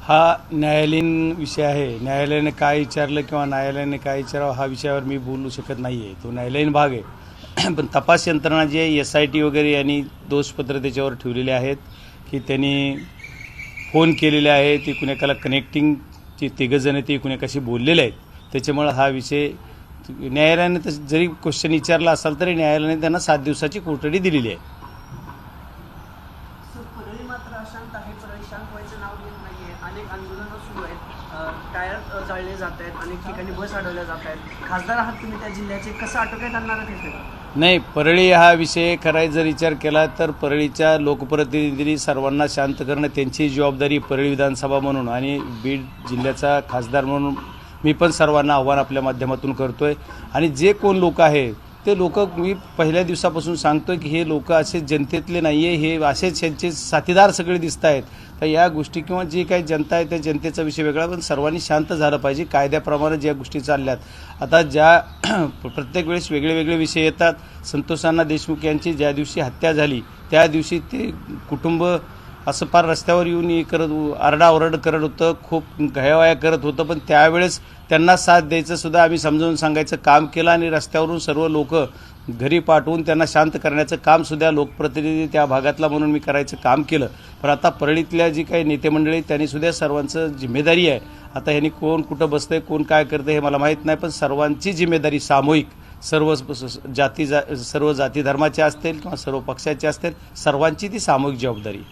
हा न्यायालयीन विषय आहे. न्यायालयाने काय विचारलं किंवा न्यायालयाने काय विचारावं हा विषयावर मी बोलू शकत नाही आहे. तो न्यायालयीन भाग आहे. पण तपास यंत्रणा जी आहे SIT वगैरे यांनी दोषपत्र त्याच्यावर ठेवलेले आहेत की त्यांनी फोन केलेले आहे, ते कुणाकाला कनेक्टिंगचे तिघंजण ते कुणाकाशी बोललेले आहेत. त्याच्यामुळे हा विषय न्यायालयाने जरी क्वेश्चन विचारला असाल तरी न्यायालयाने त्यांना 7 दिवसाची कोठडी दिलेली आहे. परळी मात्र अशांत आहे. परळी शांत व्हायचं नाव घेत नाहीये. अनेक आंदोलनं सुरू आहेत. टायर जाळले जात आहेत. अनेक ठिकाणी बस अडवल्या जात आहेत. खासदार आहात तुम्ही त्या जिल्ह्याचे, कसं आटोक्यात आणणार आहेत? नाही, परळी हा विषय करायचा जर विचार केला तर परळीच्या लोकप्रतिनिधींनी सर्वांना शांत करणं त्यांची जबाबदारी परळी विधानसभा म्हणून आणि बीड जिल्ह्याचा खासदार म्हणून मी पण सर्वांना आव्हान आपल्या माध्यमातून करतोय. आणि जे कोण लोक आहे ते लोक मी पहिल्या दिवसापासून सांगतोय की हे लोक असे जनतेतले नाही आहे, हे असेच यांचे साथीदार सगळे दिसत आहेत. तर या गोष्टी किंवा जे काही जनता आहे त्या जनतेचा विषय वेगळा, पण सर्वांनी शांत झालं पाहिजे. कायद्याप्रमाणे ज्या गोष्टी चालल्यात आता ज्या प्रत्येक वेळेस वेगळे वेगळे विषय येतात. संतोष अण्णा देशमुख यांची ज्या दिवशी हत्या झाली त्या दिवशी ते कुटुंब असं पार रस्त्यावर येऊन आरडाओरड करत होतं, खूप गयावया करत होतं. पण त्यावेळेस त्यांना साथ द्यायचं सुद्धा आम्ही समजावून सांगायचं काम केलं आणि रस्त्यावरून सर्व लोक घरी पाठवून त्यांना शांत करण्याचं काम सुद्धा लोकप्रतिनिधी त्या भागातला म्हणून मी करायचं काम केलं. पण आता परळीतल्या जी काही नेते मंडळी त्यांनी सुद्धा सर्वांचं जिम्मेदारी आहे. आता ह्यांनी कोण कुठं बसतंय कोण काय करतंय हे मला माहीत नाही, पण सर्वांची जिम्मेदारी सामूहिक सर्व जाती धर्माचे असतील किंवा सर्व पक्षाचे असतील सर्वांची ती सामूहिक जबाबदारी.